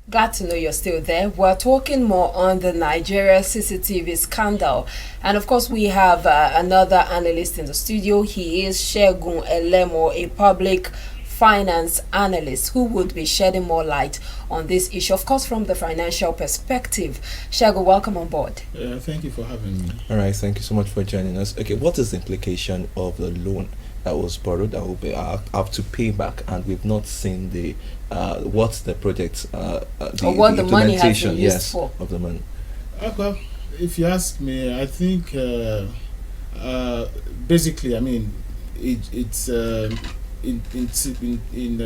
Glad to know you're still there. We're talking more on the Nigeria CCTV scandal. And of course, we have another analyst in the studio. He is Segun Elemo, a public finance analyst who would be shedding more light on this issue, of course, from the financial perspective. Segun, welcome on board. Thank you for having me. All right, thank you so much for joining us. Okay, what is the implication of the loan that was borrowed that will be have to pay back, and we've not seen the what's the project or what the money has been used for of the money? Well, if you ask me, I think basically, I mean, it's in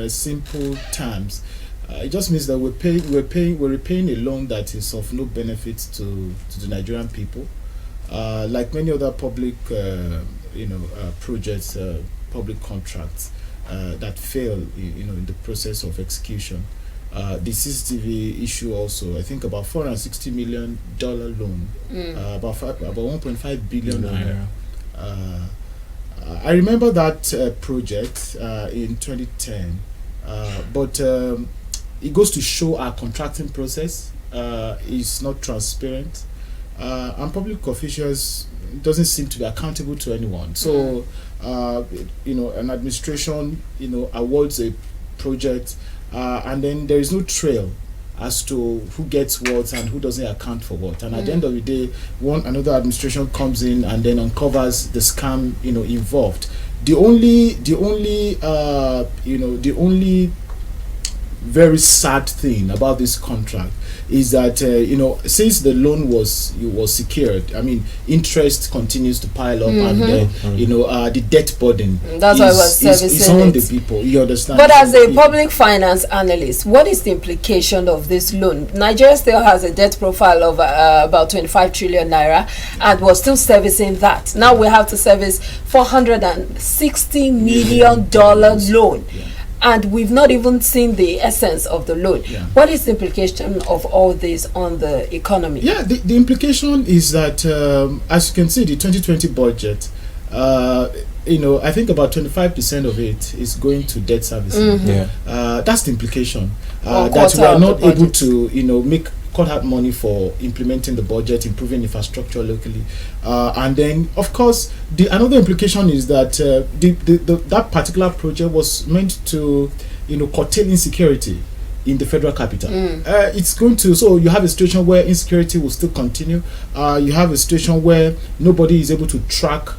simple terms, it just means that we're repaying a loan that is of no benefit to the Nigerian people. Like many other public projects, public contracts that fail in the process of execution. The CCTV issue also, I think about $460 million loan, about 1.5 billion naira. I remember that project in 2010, but it goes to show our contracting process is not transparent, and public officials doesn't seem to be accountable to anyone. So, an administration, awards a project, and then there is no trail as to who gets what and who doesn't account for what. And at the end of the day, another administration comes in and then uncovers the scam, involved. The only very sad thing about this contract is that since the loan was secured, I mean, interest continues to pile up, and the debt burden that's why was is on the people. You understand? But as a public finance analyst, what is the implication of this loan? Nigeria still has a debt profile of about 25 trillion naira, and was still servicing that. Now we have to service $460 million loan. Yeah. And we've not even seen the essence of the loan. Yeah. What is the implication of all this on the economy? Yeah, the implication is that, as you can see, the 2020 budget, I think about 25% of it is going to debt servicing. That's the implication. That we are not able to, cut out money for implementing the budget, improving infrastructure locally, and then of course another implication is that that particular project was meant to curtail insecurity in the federal capital. It's going to, so you have a situation where insecurity will still continue. You have a situation where nobody is able to track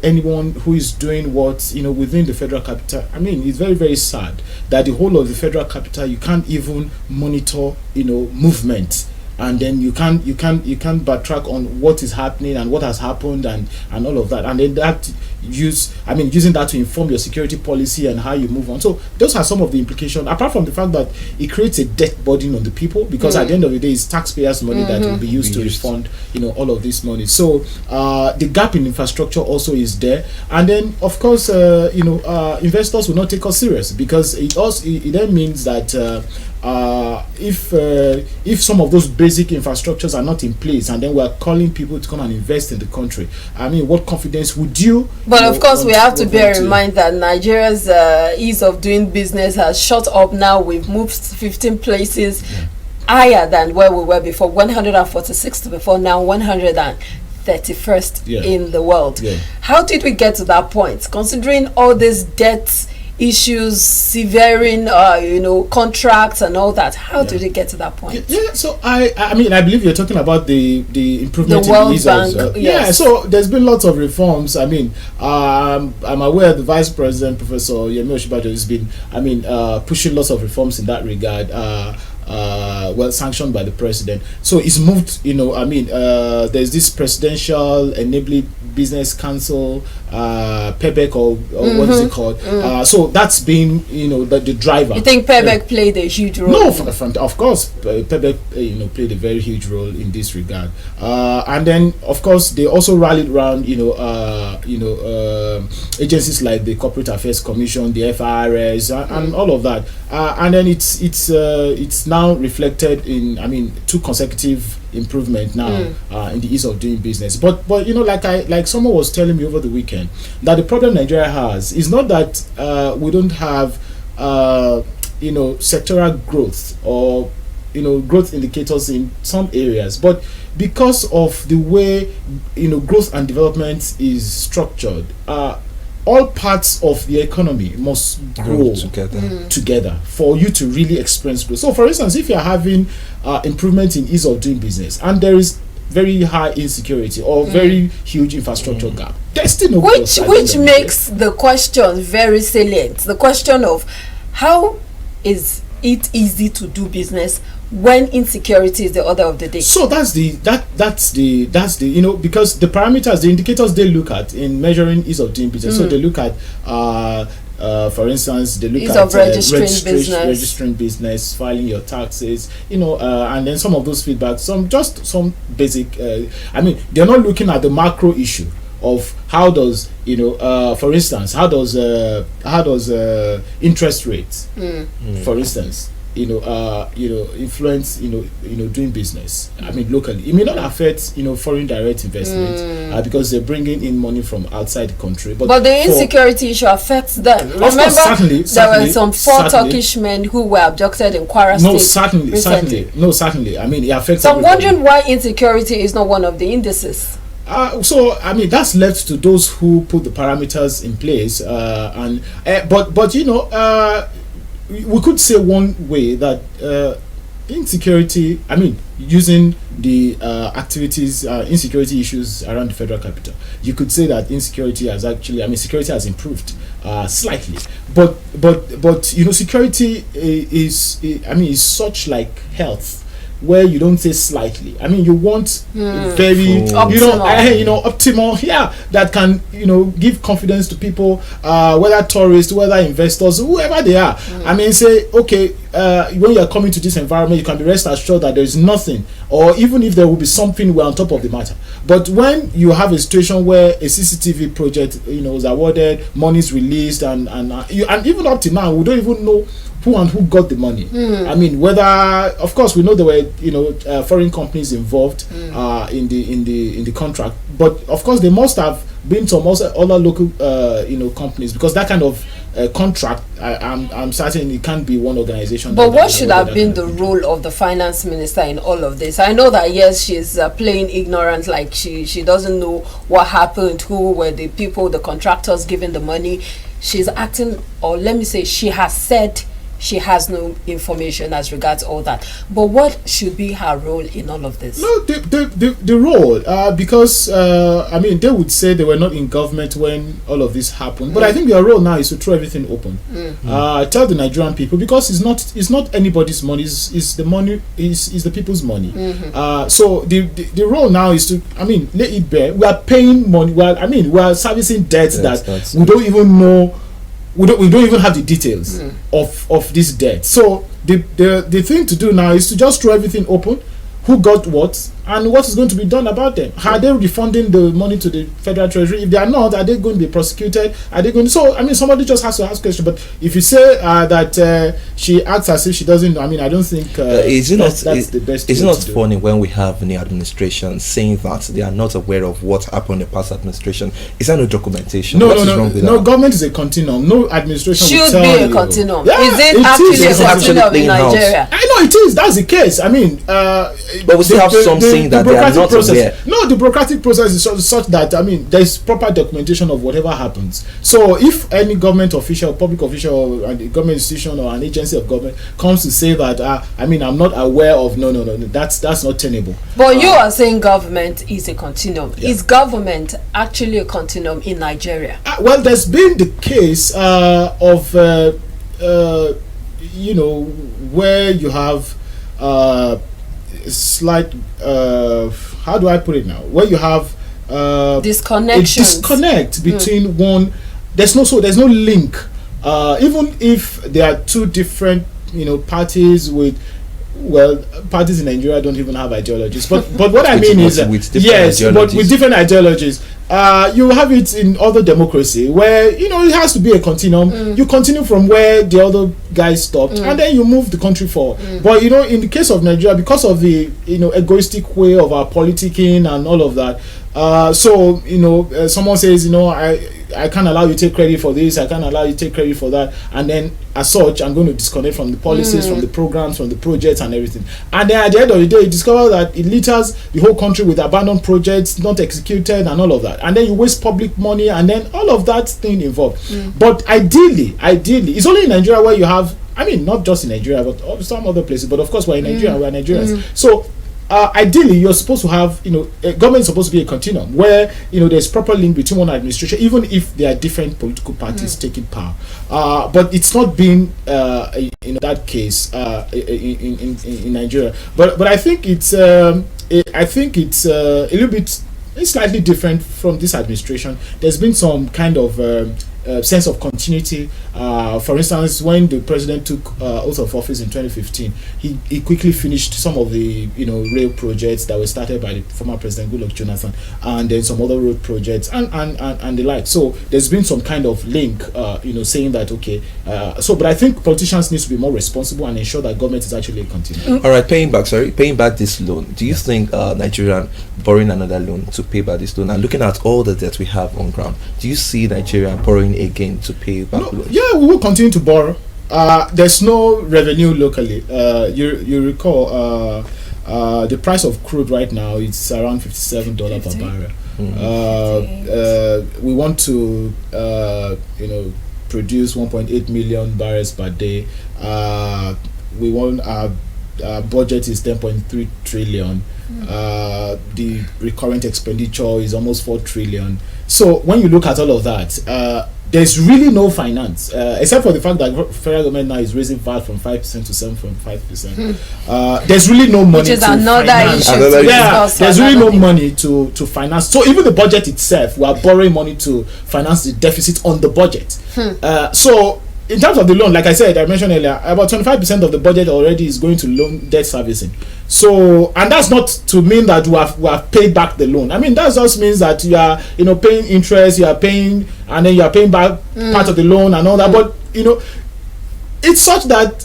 anyone who is doing what within the federal capital. I mean, it's very, very sad that the whole of the federal capital, you can't even monitor movement, and then you can't backtrack on what is happening and what has happened and all of that, and then using that to inform your security policy and how you move on. So those are some of the implications, apart from the fact that it creates a debt burden on the people, because at the end of the day, it's taxpayers' money that will be used to refund all of this money. So the gap in infrastructure also is there, and then of course investors will not take us serious, because it then means that if some of those basic infrastructures are not in place, and then we're calling people to come and invest in the country, I mean, what confidence would you? But of course, we have to bear in mind that Nigeria's ease of doing business has shot up now. We've moved 15 places higher than where we were before, 146th before, now 131st in the world. How did we get to that point, considering all these debts issues, severing contracts and all that? How did it get to that point? So I mean, I believe you're talking about the improvement the World in the Bank, yes. So there's been lots of reforms. I mean, I'm aware the Vice President, Professor Yemi Osinbajo, has been pushing lots of reforms in that regard, sanctioned by the president. So it's moved, there's this Presidential Enabling Business Council, PEBEC, or what is it called? So that's been, the driver. You think PEBEC played a huge role? No, of course, PEBEC, played a very huge role in this regard. And then, of course, they also rallied around, agencies like the Corporate Affairs Commission, the FIRS, and all of that. And then it's now reflected in, two consecutive improvement now in the ease of doing business. But like someone was telling me over the weekend, that the problem Nigeria has is not that we don't have sectoral growth or growth indicators in some areas, but because of the way growth and development is structured, all parts of the economy must grow together for you to really experience growth. So, for instance, if you're having improvement in ease of doing business and there is very high insecurity or very huge infrastructure gap, there's still no growth. Which makes the question very salient. The question of how is it easy to do business when insecurity is the order of the day. So that's the because the parameters, the indicators they look at in measuring ease of doing business. So they look at for instance, they look ease at of registering business, filing your taxes, and then some of those feedbacks, some basic. They're not looking at the macro issue of how does for instance, how does interest rates, for instance, influence doing business. Locally, it may not affect foreign direct investment because they're bringing in money from outside the country. But the insecurity issue affects them. Remember, certainly, there were some 4 Turkish men who were abducted in Kwara State. Certainly. It affects. So I'm wondering why insecurity is not one of the indices. That's left to those who put the parameters in place, we could say one way that insecurity, using the activities, insecurity issues around the federal capital, you could say that insecurity has security has improved slightly, but security is such like health, where you don't say slightly. You want very optimal, that can give confidence to people, whether tourists, whether investors, whoever they are. Say, okay, when you are coming to this environment, you can be rest assured that there is nothing, or even if there will be something, we're on top of the matter. But when you have a situation where a CCTV project is awarded, money is released, and even up to now, we don't even know who got the money. Whether, of course, we know there were foreign companies involved in the contract, but of course they must have been some also other local companies, because that kind of contract, I'm certain it can't be one organization. But what should have been the role of the finance minister in all of this? I know that yes, she's playing ignorant, like she doesn't know what happened, who were the people, the contractors giving the money. She's acting, or let me say, she has said she has no information as regards all that. But what should be her role in all of this? No, the role, because they would say they were not in government when all of this happened. But I think their role now is to throw everything open. Tell the Nigerian people, because it's not anybody's money. It's the money. Is the people's money. So the role now is to let it bear. We are paying money. We are servicing debts that we don't even know. We don't even have the details of this debt. So the thing to do now is to just throw everything open. Who got what, and what is going to be done about them? Are they refunding the money to the federal treasury? If they are not, are they going to be prosecuted? Are they going to? So somebody just has to ask question. But if you say that she acts as if she doesn't know, I don't think that's the best. It's not funny when we have the administration saying that they are not aware of what happened in the past administration. Is there no documentation? No. Government is a continuum. No administration should be a continuum. Yeah, is it actually a continuum in Nigeria? I know it is. That's the case. But we still have some saying that they are not aware. No, the bureaucratic process is such that there is proper documentation of whatever happens. So if any government official, public official, and a government institution or an agency of government comes to say that I'm not aware of, no, that's not tenable. But you are saying government is a continuum. Yeah. Is government actually a continuum in Nigeria? Well, there's been the case of where you have slight how do I put it now, where you have disconnect between one. There's no link, even if there are two different parties with, parties in Nigeria don't even have ideologies, but what I mean is with different ideologies. You have it in other democracy where it has to be a continuum. You continue from where the other guys stopped, and then you move the country forward. But in the case of Nigeria, because of the egoistic way of our politicking and all of that, someone says I can't allow you to take credit for this, I can't allow you to take credit for that, and then as such I'm going to disconnect from the policies, from the programs, from the projects and everything. And then at the end of the day you discover that it litters the whole country with abandoned projects, not executed and all of that, and then you waste public money and then all of that thing involved. But ideally it's only in Nigeria where you have, I mean not just in Nigeria but some other places, but of course we're in Nigeria, we're Nigerians. So ideally you're supposed to have, government is supposed to be a continuum where there's proper link between one administration, even if there are different political parties taking power, but it's not been in that case in Nigeria. But I think it's a little bit, it's slightly different from this administration. There's been some kind of sense of continuity. For instance, when the president took oath of office in 2015, he quickly finished some of the rail projects that were started by the former president Goodluck Jonathan, and then some other road projects and the like. So there's been some kind of link, saying that okay. But I think politicians need to be more responsible and ensure that government is actually a continuum. All right, paying back this loan. Do you think Nigeria borrowing another loan to pay back this loan, and looking at all the debt we have on ground, do you see Nigeria borrowing again to pay back loans? Yeah, we will continue to borrow. There's no revenue locally. You recall the price of crude right now is around $57 per barrel. We want to produce 1.8 million barrels per day. We want our budget is 10.3 trillion. The recurrent expenditure is almost 4 trillion. So when you look at all of that, there's really no finance, except for the fact that federal government now is raising VAT from 5% to 7.5%. There's really no money, which is another finance. Issue. There's really no money to finance. So even the budget itself, we are borrowing money to finance the deficit on the budget. So in terms of the loan, like I mentioned earlier, about 25% of the budget already is going to loan debt servicing. So, and that's not to mean that we have paid back the loan. I mean, that just means that you are, paying interest, you are paying, and then you are paying back part of the loan and all that. But, it's such that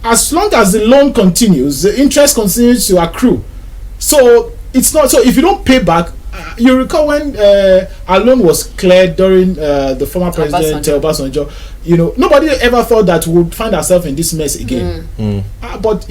as long as the loan continues, the interest continues to accrue. So, it's not, so if you don't pay back, you recall when our loan was cleared during the former president Obasanjo, nobody ever thought that we would find ourselves in this mess again. But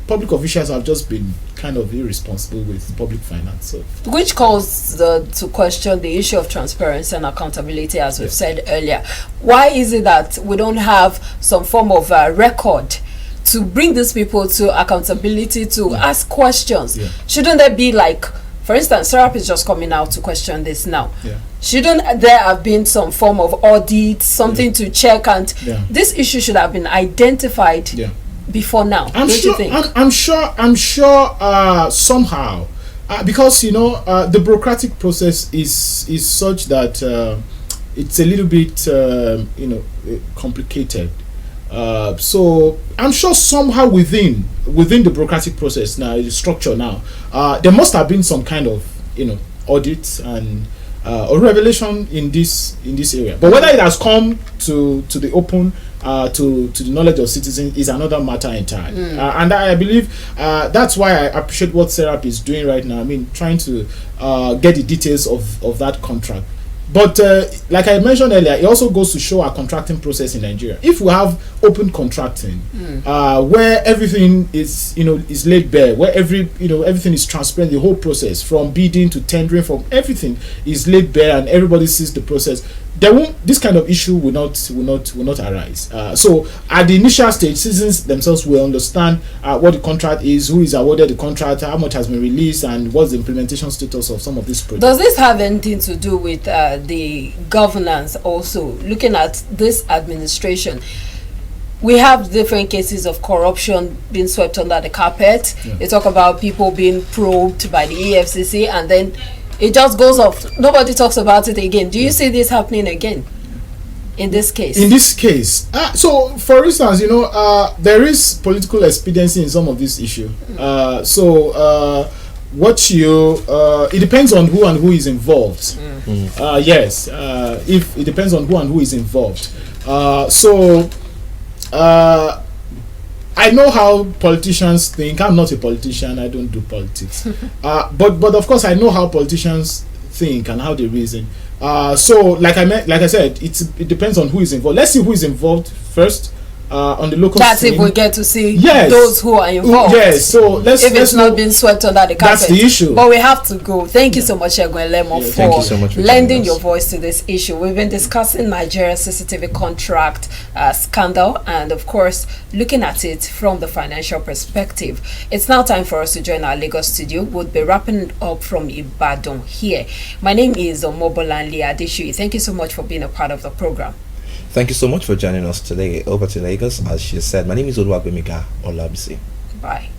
public officials have just been kind of irresponsible with public finance. So, which calls to question the issue of transparency and accountability, as we've said earlier. Why is it that we don't have some form of record to bring these people to accountability, to ask questions? Shouldn't there be, like, for instance, SERAP is just coming out to question this now. Shouldn't there have been some form of audit, something to check, and this issue should have been identified before now? Don't you think? I'm sure somehow, because the bureaucratic process is such that it's a little bit complicated. So I'm sure somehow within the bureaucratic process now, the structure now, there must have been some kind of audit and or revelation in this area. But whether it has come to the open, to the knowledge of citizens, is another matter entirely. And I believe that's why I appreciate what SERAP is doing right now. I mean, trying to get the details of that contract. But like I mentioned earlier, it also goes to show our contracting process in Nigeria. If we have open contracting, where everything is is laid bare, where everything is transparent, the whole process from bidding to tendering, from everything is laid bare, and everybody sees the process, this kind of issue will not arise. So at the initial stage, citizens themselves will understand what the contract is, who is awarded the contract, how much has been released, and what's the implementation status of some of these projects. Does this have anything to do with the governance also? Looking at this administration, we have different cases of corruption being swept under the carpet. They talk about people being probed by the EFCC, and then it just goes off. Nobody talks about it again. Do you see this happening again in this case? In this case, so for instance, there is political expediency in some of this issue. It depends on who and who is involved. Yes, if it depends on who and who is involved. I know how politicians think. I'm not a politician. I don't do politics. But of course, I know how politicians think and how they reason. So like I said, it depends on who is involved. Let's see who is involved first. On the local That's scene. if we get to see Yes. those who are involved. Yes, so let's not been swept under the carpet. That's the issue. But we have to go. Thank you so much, Segun Elemo, Yeah, thank you so much for lending joining us. your voice to this issue. We've been discussing Nigeria's CCTV contract scandal, and of course, looking at it from the financial perspective. It's now time for us to join our Lagos studio. We'll be wrapping up from Ibadan here. My name is Omobolanle Adeshuyi. Thank you so much for being a part of the program. Thank you so much for joining us today. Over to Lagos, as she said. My name is Oluwabemiga Olabisi. Bye.